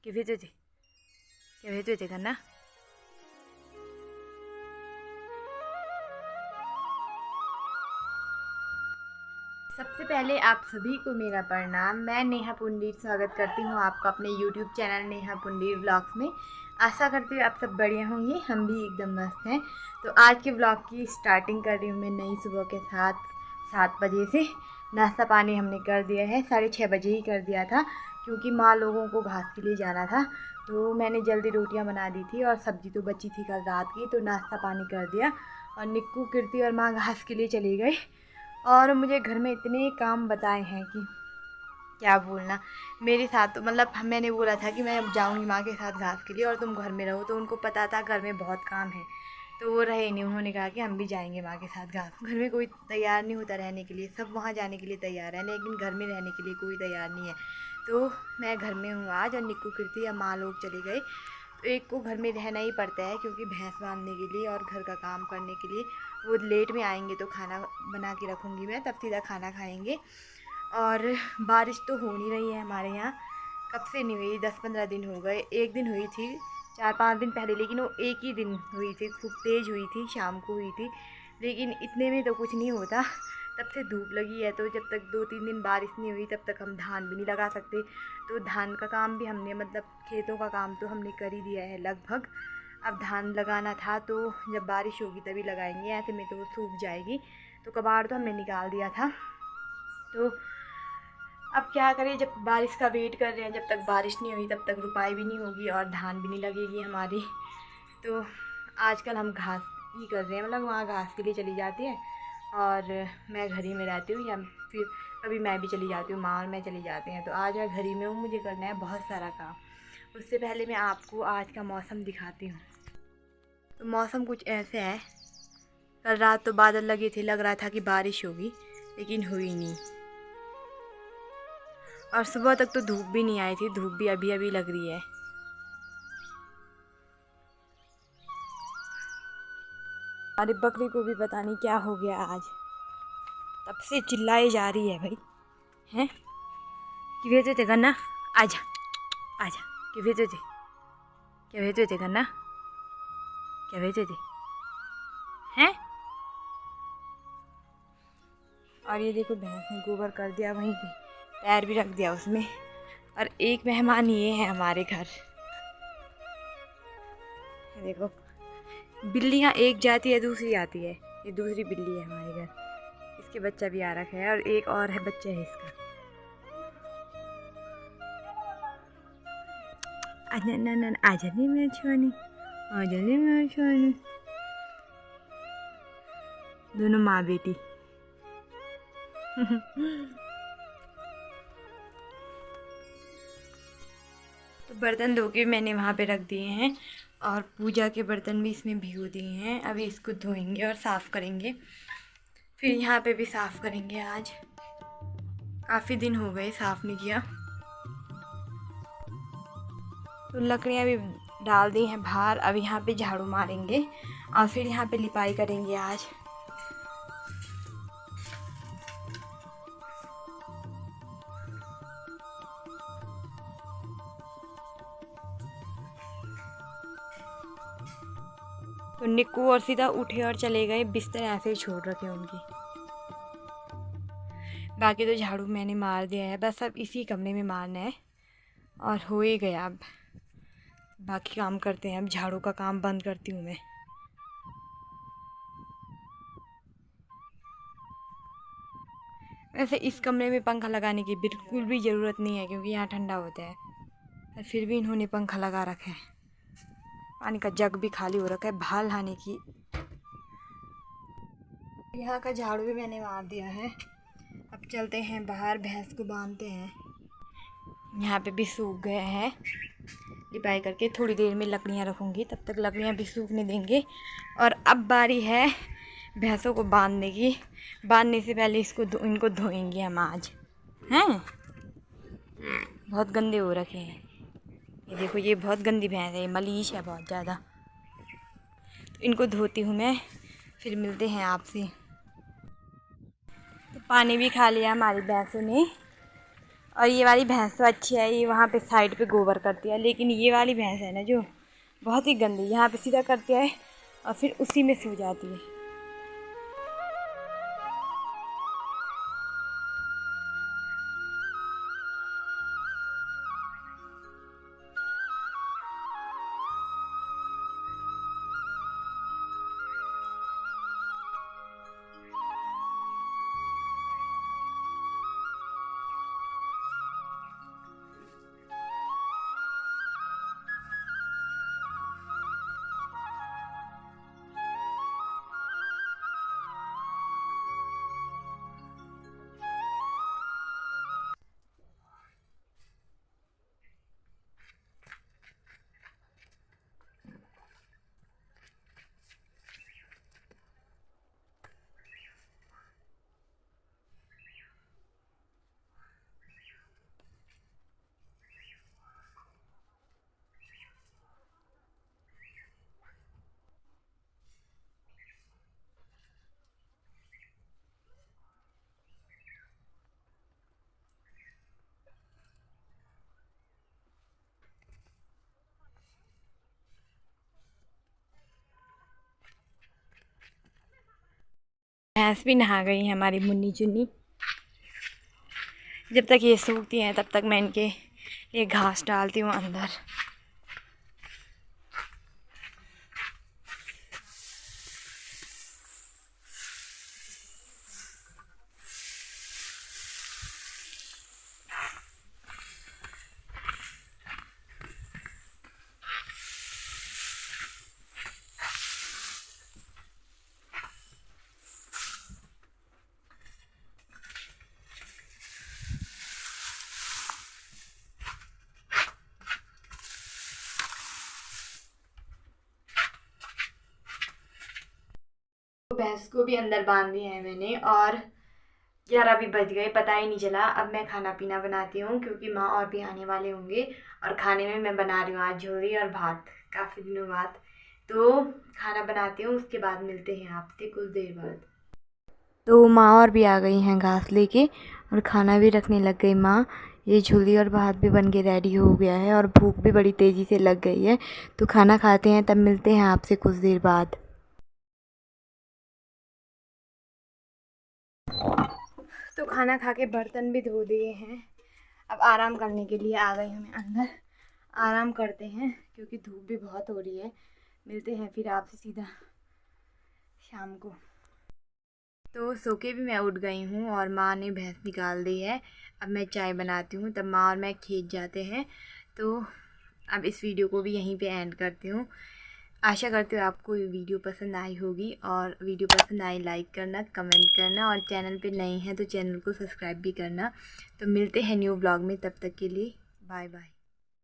क्या भेजो थे करना। सबसे पहले आप सभी को मेरा प्रणाम। मैं नेहा पुंडीर स्वागत करती हूँ आपका अपने YouTube channel Neha Pundir vlogs में। आशा करती हूँ आप सब बढ़िया होंगे, हम भी एकदम मस्त हैं। तो आज के व्लॉग की स्टार्टिंग कर रही हूँ मैं नई सुबह के 7 बजे से। नाश्ता पानी हमने कर दिया है, 6:30 बजे ही कर दिया था क्योंकि माँ लोगों को घास के लिए जाना था। तो मैंने जल्दी रोटियाँ बना दी थी और सब्ज़ी तो बची थी कल रात की, तो नाश्ता पानी कर दिया। और निक्कू, कीर्ति और माँ घास के लिए चली गई। और मुझे घर में इतने काम बताए हैं कि क्या बोलना। मेरे साथ तो मतलब मैंने बोला था कि मैं जाऊंगी माँ के साथ घास के लिए और तुम घर में रहो, तो उनको पता था घर में बहुत काम है, तो वो रहे नहीं। उन्होंने कहा कि हम भी जाएंगे माँ के साथ घास। घर में कोई तैयार नहीं होता रहने के लिए, सब वहाँ जाने के लिए तैयार है, लेकिन घर में रहने के लिए कोई तैयार नहीं है। तो मैं घर में हूँ आज, और निक्कू, कीर्ति या माँ लोग चले गए। तो एक को घर में रहना ही पड़ता है क्योंकि भैंस बांधने के लिए और घर का काम करने के लिए। वो लेट में आएंगे तो खाना बना के रखूँगी मैं, तब सीधा खाना खाएंगे। और बारिश तो हो नहीं रही है हमारे यहाँ, कब से नहीं हुई, 10-15 दिन हो गए। एक दिन हुई थी 4-5 दिन पहले, लेकिन वो एक ही दिन हुई थी, खूब तेज़ हुई थी, शाम को हुई थी। लेकिन इतने में तो कुछ नहीं होता, तब से धूप लगी है। तो जब तक 2-3 दिन बारिश नहीं हुई तब तक हम धान भी नहीं लगा सकते। तो धान का काम भी हमने, मतलब खेतों का काम तो हमने कर ही दिया है लगभग। अब धान लगाना था, तो जब बारिश होगी तभी लगाएंगे, ऐसे में तो वो सूख जाएगी। तो कबाड़ तो हमने निकाल दिया था। तो अब क्या करें, जब बारिश का वेट कर रहे हैं, जब तक बारिश नहीं हुई तब तक रुपाई भी नहीं होगी और धान भी नहीं लगेगी हमारी। तो आजकल हम घास ही कर रहे हैं, मतलब वहाँ घास के लिए चली जाती है और मैं घर ही में रहती हूँ, या फिर कभी मैं भी चली जाती हूँ, माँ और मैं चली जाते हैं। तो आज मैं घर ही में हूँ, मुझे करना है बहुत सारा काम। उससे पहले मैं आपको आज का मौसम दिखाती हूँ। तो मौसम कुछ ऐसे है, कल रात तो बादल लगे थे, लग रहा था कि बारिश होगी, लेकिन हुई नहीं। और सुबह तक तो धूप भी नहीं आई थी, धूप भी अभी अभी लग रही है। हमारी बकरी को भी पता नहीं क्या हो गया आज, तब से चिल्लाई जा रही है भाई। हैं कि भेजे थे गन्ना, आजा आजा, कि भेजे थे, क्या भेजे थे गन्ना, क्या भेजे थे हैं। और ये देखो, भैंस ने गोबर कर दिया, वहीं पे पैर भी रख दिया उसमें। और एक मेहमान ये है हमारे घर, देखो बिल्लियाँ एक जाती है दूसरी आती है, ये दूसरी बिल्ली है हमारे घर। इसके बच्चा भी आ रखा है और एक और है, बच्चा है इसका। आजा ना ना, आजा नहीं मेरा छोनी, आजा नहीं मेरा छोनी। दोनों माँ बेटी। तो बर्तन धो के मैंने वहाँ पे रख दिए हैं और पूजा के बर्तन भी इसमें भिगो दिए हैं। अभी इसको धोएंगे और साफ़ करेंगे, फिर यहाँ पे भी साफ़ करेंगे। आज काफ़ी दिन हो गए साफ़ नहीं किया। तो लकड़ियाँ भी डाल दी हैं बाहर, अब यहाँ पे झाड़ू मारेंगे और फिर यहाँ पे लिपाई करेंगे आज। तो निक्कू और सीधा उठे और चले गए, बिस्तर ऐसे ही छोड़ रखे उनकी। बाकी तो झाड़ू मैंने मार दिया है, बस अब इसी कमरे में मारना है और हो ही गया। अब बाकी काम करते हैं, अब झाड़ू का काम बंद करती हूँ मैं। वैसे इस कमरे में पंखा लगाने की बिल्कुल भी ज़रूरत नहीं है क्योंकि यहाँ ठंडा होता है, फिर भी इन्होंने पंखा लगा रखा है। पानी का जग भी खाली हो रखा है बाल नहाने की। यहाँ का झाड़ू भी मैंने मार दिया है। अब चलते हैं बाहर, भैंस को बांधते हैं। यहाँ पे भी सूख गए हैं, लिपाई करके थोड़ी देर में लकड़ियाँ रखूँगी, तब तक लकड़ियाँ भी सूखने देंगे। और अब बारी है भैंसों को बांधने की। बांधने से पहले इनको धोएंगे हम आज, हैं। बहुत गंदे हो रखे हैं, ये देखो, ये बहुत गंदी भैंस है, मलीश है बहुत ज़्यादा। तो इनको धोती हूँ मैं, फिर मिलते हैं आपसे। तो पानी भी खा लिया हमारी भैंसों ने और ये वाली भैंस तो अच्छी है, ये वहाँ पे साइड पे गोबर करती है, लेकिन ये वाली भैंस है ना जो बहुत ही गंदी, यहाँ पे सीधा करती है और फिर उसी में सो जाती है। भैंस भी नहा गई है हमारी मुन्नी चुन्नी। जब तक ये सूखती हैं तब तक मैं इनके लिए घास डालती हूँ अंदर। भैंस को भी अंदर बांध दिया है मैंने और 11 भी बज गए, पता ही नहीं चला। अब मैं खाना पीना बनाती हूँ क्योंकि माँ और भी आने वाले होंगे। और खाने में मैं बना रही हूँ आज झोली और भात, काफ़ी दिनों बाद। तो खाना बनाती हूँ, उसके बाद मिलते हैं आपसे कुछ देर बाद। तो माँ और भी आ गई हैं घास लेके और खाना भी रखने लग गई माँ। ये झोली और भात भी बन के रेडी हो गया है और भूख भी बड़ी तेज़ी से लग गई है। तो खाना खाते हैं, तब मिलते हैं आपसे कुछ देर बाद। तो खाना खा के बर्तन भी धो दिए हैं, अब आराम करने के लिए आ गई हूँ मैं अंदर। आराम करते हैं क्योंकि धूप भी बहुत हो रही है। मिलते हैं फिर आपसे सीधा शाम को। तो सो के भी मैं उठ गई हूँ और माँ ने भैंस निकाल दी है। अब मैं चाय बनाती हूँ, तब माँ और मैं खेत जाते हैं। तो अब इस वीडियो को भी यहीं पे एंड करती हूँ। आशा करती हूँ आपको ये वीडियो पसंद आई होगी, और वीडियो पसंद आई लाइक करना, कमेंट करना, और चैनल पे नए हैं तो चैनल को सब्सक्राइब भी करना। तो मिलते हैं न्यू ब्लॉग में, तब तक के लिए बाय बाय।